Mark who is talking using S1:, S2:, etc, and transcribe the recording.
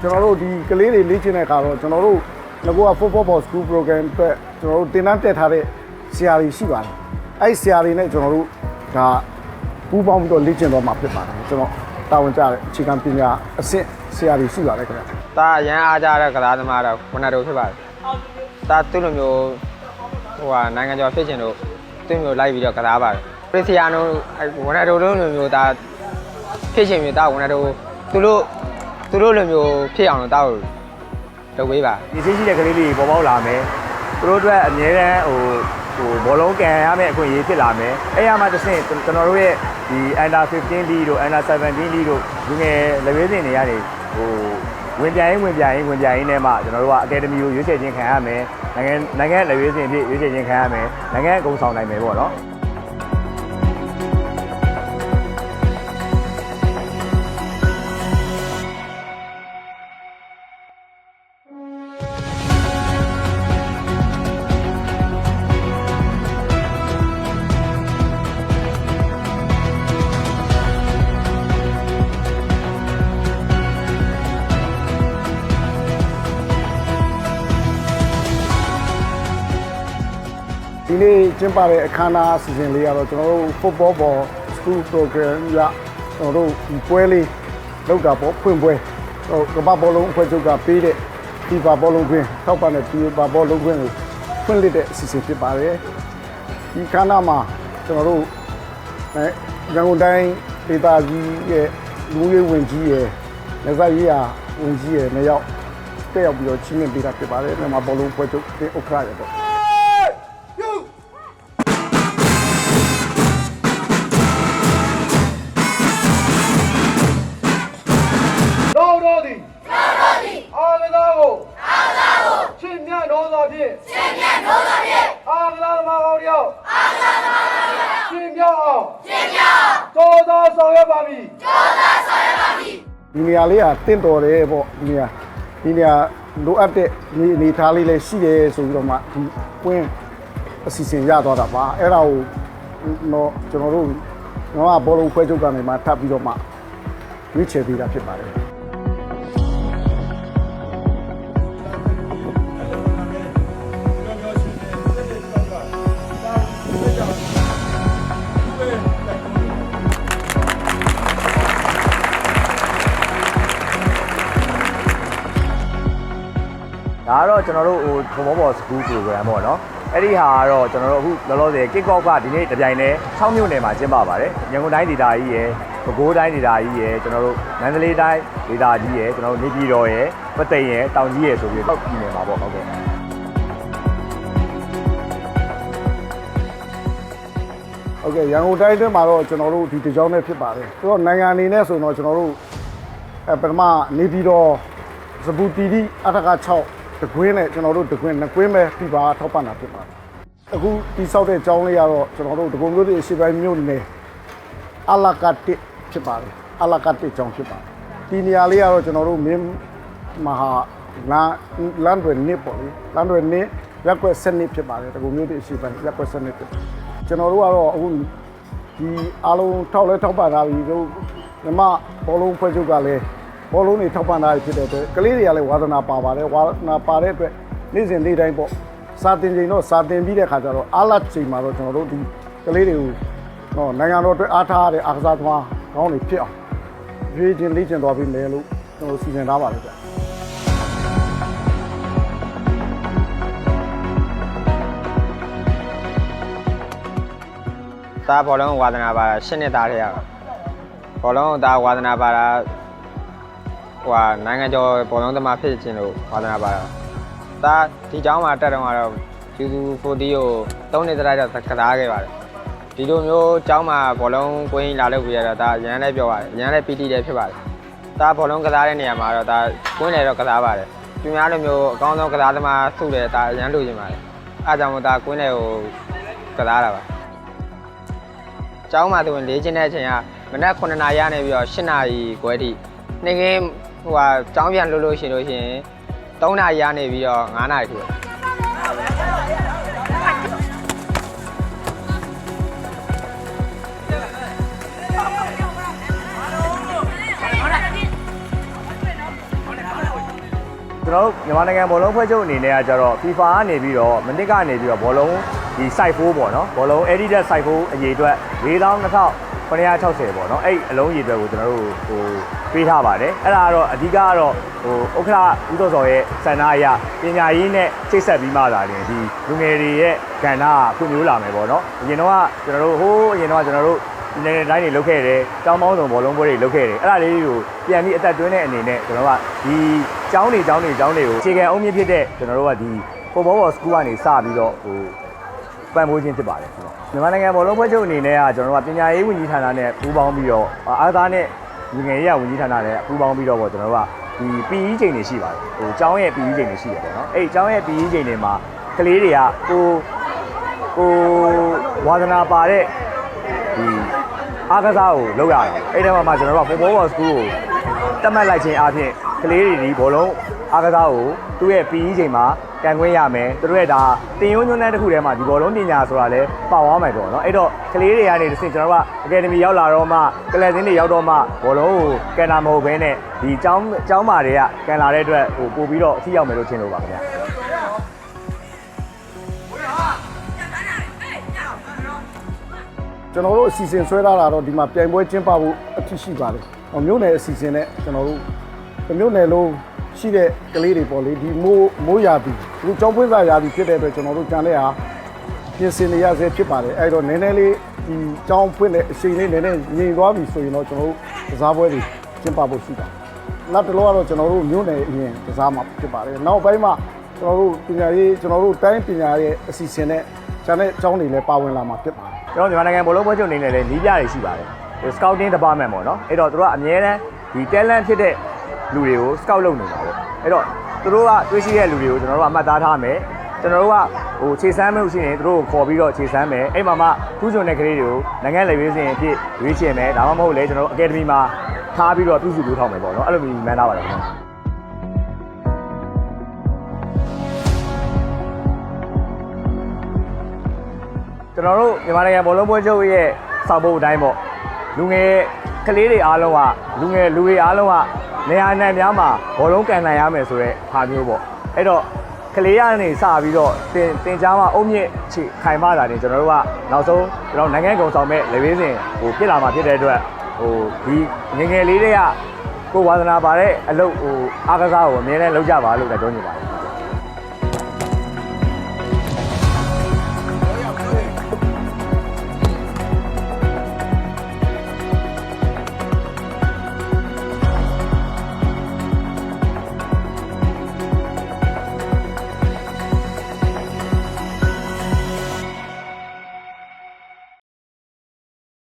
S1: ကျွန်တော်တို့ဒီကလေးတွေလေ့ကျင့်တဲ့အခါတော့ကျွန်တော်တို့ငါက football school program အတွက်ကျွန်တော်တို့တင်တန်းတက်ထားတဲ့ဆရာတွေရှိပါတယ်အဲ့ဆရာတွေနဲ့ကျွန်တော်တို့ဒါပူးပေါင်းပြီးတော့လေ့ကျင့်တော့မှာဖြစ်ပါတယ်ကျွန်တော်တာဝန်ကျတဲ့အခြေခံပညာအဆင့်ဆရာတွေရှိပါတယ်ခင်ဗျာ
S2: ဒါရန်အားကြတဲ့ကစားသမားတော့ဝနတိုဖြစ်ပါတယ်ဒါသူ့လိုမျိုးနိုင်ငံကျော်ဖြစ်ချင်လို့သူ့မျိုးလိုက်ပြီးတော့ကစားပါတယ်ပရီစီယာနိုဝနတိုလိုမျိုးဒါဖြစ်ချင်မျိုးဒါဝနတိုသူတို့လိုမျိုးဖြစ်အောင်လို့တောက်လုပ်ပေးပါ
S3: ဒီသိရှိတဲ့ကလေးတွေပေါ်ပေါက်လာမယ်သူတို့အတွက်အများအားဘောလုံးကန်ရမယ့်အခွင့်အရေးဖြစ်လာမယ်အဲ့ရမှာတစ်ဆင့်ကျွန်တော်တို့ရဲ့ဒီ under 15 league တို့ under 17 league တို့ဒီငယ်လက်ဝဲစင်တွေကနေဝင်ပြိုင်နဲ့မှကျွန်တော်တို့ကအကယ်ဒမီကိုရွေးချယ်ခြင်းခံရမယ်နိုင်ငံလက်ဝဲစင်ဖြစ်ရွေးချယ်ခြင်းခံရမယ်နိုင်ငံအကုန်ဆောင်နိုင်မယ်ပေါ့နော်
S1: ဒီနေ့ကျင်းပတဲ့အခမ်းအနားအစီအစဉ်လေးကတော့ကျွန်တော်တို့ football school program ရကျွန်တော်တို့ဒီပွဲလေးလုပ်တာပေါ့ဖွင့်ပွဲကမ္ဘာဘောလုံးအဖွဲ့ချုပ်ကပေးတဲ့ FIFA ဘောလုံးခွင့်ထောက်ပံ့တဲ့ FIFA ဘောလုံးခွင့်ကိုဖွင့်လှစ်တဲ့အစီအစဉ်ဖြစ်ပါတယ်ဒီခမ်းနားမှာကျွန်တော်တို့ရန်ကုန်တိုင်းဒေသကြီးရဲ့လူရေးဝင်ကြီးရဲ့လက်စားရေးရာဝင်ကြီးရဲ့နှစ်ယောက်တက်ရောက်ပြီးတော့ချင်းမြင်ပေးတာဖြစ်ပါတယ်မြန်မာဘောလုံးအဖွဲ့ချုပ်ဥက္ကဋ္ဌရတော့ဒီနေရာလေးကတင့်တော်တယ်ပေါ့ဒီနေရာလိုအပ်တဲ့အနေထားလေးလည်းရှိတယ်ဆိုပြီးတော့မှဒီပွင့်အစီအစဉ်ရသွားတာပါအဲ့ဒါကိုတော့ကျွန်တော်တို့ကဘောလုံးဖွဲ့ချုပ်ကနေမှထပ်ပြီးတော့မှရွေးချယ်ပေးတာဖြစ်ပါတယ်
S3: ဒါကတော့ကျွန်တော်တို့football school program ပေါ့နော်အဲ့ဒီဟာကတော့ကျွန်တော်တို့အခုလောလောဆယ် kick off ကဒီနေ့တပြိုင်တည်း6မြို့နယ်မှာကျင်းပပါတယ်ရန်ကုန်တိုင်းဒေသကြီးရယ်ပဲခူးတိုင်းဒေသကြီးရယ်ကျွန်တော်တို့မန္တလေးတိုင်းဒေသကြီးရယ်ကျွန်တော်တို့နေပြည်တော်ရယ်ပသိမ်ရယ်တောင်ကြီးရယ်ဆိုပြီးတော့ပြည်နယ်မှာပေါ့ဟုတ်ကဲ့
S1: ရန်ကုန်တိုင်းအတွင်းမှာတော့ကျွန်တော်တို့ဒီတကြောင်းနဲ့ဖြစ်ပါတယ်ဆိုတော့နိုင်ငံအနေနဲ့ဆိုတော့ကျွန်တော်တို့ပထမနေပြည်တော်စပူတီတီအထက6တကွင်းနဲ့ကျွန်တော်တို့တကွင်းနှစ်ကွင်းပဲပြပါထောက်ပံ့တာဖြစ်ပါတယ်အခုဒီဆောက်တဲ့ကျောင်းလေးကတော့ကျွန်တော်တို့ဒဂုံမြို့တွေအရှိပိုင်းမြို့နယ်အလာကတ်ဖြစ်ပါတယ်အလာကတ်ကျောင်းဖြစ်ပါတယ်ဒီနေရာလေးကတော့ကျွန်တော်တို့မင်းမဟာလမ်းတွေနစ်ပေါ့လေလမ်းတွေနစ်ရက်ွက်စနစ်ဖြစ်ပါတယ်ဒဂုံမြို့တွေအရှိပိုင်းရက်ွက်စနစ်ဖြစ်ကျွန်တော်တို့ကတော့အခုဒီအားလုံးထောက်ပံ့ထားပြီတို့မြမဘောလုံးဖွဲ့ချုပ်ကလည်းဘောလုံးတွေထောက်ပံ့ထားဖြစ်တဲ့အတွက်ကလေးတွေကလည်းဝါသနာပါပါတယ်ဝါသနာပါတဲ့အတွက်နေ့စဉ်နေ့တိုင်းပေါ့စာတင်ချိန်တော့စာတင်ပြီးတဲ့ခါကျတော့အားလတ်ချိန်မှာတော့ကျွန်တော်တို့ဒီကလေးတွေကိုနိုင်ငံတော်အတွက်အားထားရတဲ့အားကစားသမားကောင်းတွေဖြစ်အောင်ရွေးတင်လေ့ကျင့်သွားပြီးမယ်လို့ကျွန်တော်စီစဉ်ထားပါတယ်ဗျ
S2: ဒါဘောလုံးဝါသနာပါတာ10နှစ်သားတည်းရဘောလုံးဒါဝါသနာပါတာနိုင်ငံကျော်ဘောလုံးသမားဖြစ်ခြင်းလို့ဝါသနာပါတာဒါဒီကျောင်းမှာတက်တော့ကတော့ယူဇူ40ကို3နှစ်တိုက်တော့ကစားခဲ့ပါတယ်ဒီလိုမျိုးကျောင်းမှာဘောလုံးကွင်းလာလုပ်ပြရတော့ဒါရန်လည်းပြောပါတယ်ရန်လည်း PT လည်းဖြစ်ပါတယ်ဒါဘောလုံးကစားတဲ့နေရာမှာတော့ဒါကွင်းလည်းတော့ကစားပါတယ်သူများလိုမျိုးအကောင်းဆုံးကစားသမားစုတယ်ဒါရန်လိုချင်ပါတယ်အားကြောင့်မို့ဒါကွင်းလည်းကိုကစားတာပါကျောင်းမှာသူဝင်လေ့ကျင့်တဲ့အချိန်ကမနက်9နာရီကနေပြီးတော့10နာရီခွဲထိနေ့ကင်းကျောင်းပြန်လို့ရှိရင်3နာရီရနေပြီးတော့9နာရီထိပဲ
S3: ကျွန်တော်တို့မြန်မာနိုင်ငံဘောလုံးဖွဲ့ချုပ်အနေနဲ့ကကြတော့ FIFA ကနေပြီးတော့မနစ်ကနေပြီးတော့ဘောလုံးဒီ site 4ပေါ့နော်ဘောလုံး edited site 4အရေးအတွက်42,960ပေါ့နော်အဲ့အလုံးရေအတွက်ကိုကျွန်တော်တို့ဟိုပေးထားပါတယ်အဲ့ဒါကတော့အဓိကကတော့ဟိုဥက္ကဋ္ဌဦးစောစောရဲ့စံနာအရပညာရေးနဲ့ချိတ်ဆက်ပြီးမှသာတင်ဒီလူငယ်တွေရဲ့ကဏ္ဍကဖွံ့ဖြိုးလာမယ်ပေါ့နော်အရင်တော့ကျွန်တော်တို့ဟိုးအရင်တော့ကျွန်တော်တို့ဒီနေ့တိုင်းတွေလုပ်ခဲ့တယ်တောင်းပေါင်းစုံဘောလုံးပွဲတွေလုပ်ခဲ့တယ်အဲ့ဒါလေးကိုပြန်ပြီးအသက်သွင်းတဲ့အနေနဲ့ကျွန်တော်ကဒီကျောင်းတွေကိုအခြေခံအုံးမြင့်ဖြစ်တဲ့ကျွန်တော်တို့ကဒီ football school ကနေစပြီးတော့ဟိုပံ့ပိုးခြင်းဖြစ်ပါတယ်မြန်မာနိုင်ငံဘောလုံးဖွဲ့ချုပ်အနေနဲ့ကကျွန်တော်တို့ကပညာရေးဝန်ကြီးဌာနနဲ့ပူးပေါင်းပြီးတော့အားသားနဲ့ငွေငယ်ရေးဝန်ကြီးဌာနနဲ့ပူးပေါင်းပြီးတော့ပေါ့ကျွန်တော်တို့ကဒီ PE ချိန်တွေရှိပါတယ်ဟိုကျောင်းရဲ့ PE ချိန်တွေရှိတယ်ပေါ့နော်အဲ့ကျောင်းရဲ့ PE ချိန်တွေမှာကလေးတွေကကိုဝါသနာပါတဲ့ဒီအားကစားကိုလုပ်ရတယ်အဲ့ဒီမှာကျွန်တော်တို့က football school ကိုတတ်မှတ်လိုက်ခြင်းအပြင်ကလေးတွေဒီဘောလုံးအားကစားကိုသူ့ရဲ့ PE ချိန်မှာကန်ခွင့်ရမယ်သူတို့ရဲ့ဒါတင်ယုံညွန်းတဲ့တစ်ခုထဲမှာဒီဘောလုံးပညာဆိုတာလဲပါသွားမယ်ပေါ့နော်အဲ့တော့ကလေးတွေကနေတစ်ဆင့်ကျွန်တော်တို့ကအကယ်ဒမီရောက်လာတော့မှကလပ်စင်းတွေရောက်တော့မှဘောလုံးကိုကန်တာမဟုတ်ဘဲနဲ့ဒီကျောင်းမာတွေကကန်လာတဲ့အတွက်ဟိုပို့ပြီးတော့အထီးရောက်မယ်လို့ထင်လို့ပါခင်ဗျာ
S1: ကျွန်တော်တို့အစီအစဉ်ဆွဲထားတာတော့ဒီမှာပြိုင်ပွဲကျင်းပဖို့အထူးရှိပါတယ်မြို့နယ်အစီအစဉ်နဲ့ကျွန်တော်တို့မြို့နယ်လုံးရှိတဲ့ကလေးတွေပေါ့လေဒီမိုးရာသီဒီကျောင်းပွင့်စာရာသီဖြစ်တဲ့အတွက်ကျွန်တော်တို့ကြံတဲ့ဟာပြင်ဆင်နေရဆဲဖြစ်ပါတယ်အဲ့တော့နည်းနည်းလေးဒီကျောင်းပွင့်တဲ့အချိန်လေးနည်းနည်းငြိမ်သွားပြီဆိုရင်တော့ကျွန်တော်တို့ကစားပွဲတွေကျင်းပဖို့ရှိတာနောက်တစ်လောကတော့ကျွန်တော်တို့မြို့နယ်အရင်ကစားမှာဖြစ်ပါတယ်နောက်ပိုင်းမှာကျွန်တော်တို့ပညာရေးကျွန်တော်တို့တိုင်းပညာရေးအစီအစဉ်နဲ့ကျန်တဲ့ကျောင်းတွေလည်းပါဝင်လာမှာဖြစ်ပါတယ်
S3: ကျွန်တော်မြန်မာနိုင်ငံဘောလုံးပွဲချုပ်အနေနဲ့လည်းနီးပြတွေရှိပါတယ်ဟို scouting department ပေါ့နော်အဲ့တော့သူတို့ကအများနဲ့ဒီ talent ဖြစ်တဲ့လူတွေကို scout လုပ်နေတာပေါ့အဲ့တော့သူတို့ကတွေးရှိတဲ့လူတွေကိုကျွန်တော်တို့ကအမှတ်သားထားမယ်ကျွန်တော်တို့ကဟိုခြေစမ်းမှုရှိရင်သူတို့ကိုခေါ်ပြီးတော့ခြေစမ်းမယ်အဲ့မှာမှထူးချွန်တဲ့ကလေးတွေကိုနိုင်ငံလေဝေးစဉ်အဖြစ်ရွေးချယ်မယ်ဒါမှမဟုတ်လေကျွန်တော်တို့ academy မှာထားပြီးတော့ပြုစုပေးထောက်မယ်ပေါ့နော်အဲ့လိုမျိုးမှန်းထားပါတယ်ခင်ဗျကျွန်တော်တို့မြန်မာနိုင်ငံဘောလုံးပွဲချုပ်ရဲ့စောက်ဖို့အတိုင်းပေါ့လူငယ်ကလေးတွေအားလုံးကလူတွေအားလုံးကနေရာနိုင်များမှာဘောလုံးကန်နိုင်ရမယ်ဆိုတဲ့ဟာမျိုးပေါ့အဲ့တော့ကလေးရနေစပြီးတော့တင်ကြားမှာအုံမြင့်ချခိုင်မတာနေကျွန်တော်တို့ကနောက်ဆုံးကျွန်တော်နိုင်ငံကုံဆောင်မဲ့လေဝေးစဉ်ဟိုဖြစ်လာမှာဖြစ်တဲ့အတွက်ဟိုဒီငယ်လေးတွေကကိုဝါသနာပါတဲ့အလုပ်ဟိုအားကစားကိုအများနဲ့လုပ်ကြပါလို့ပြောနေပါတယ်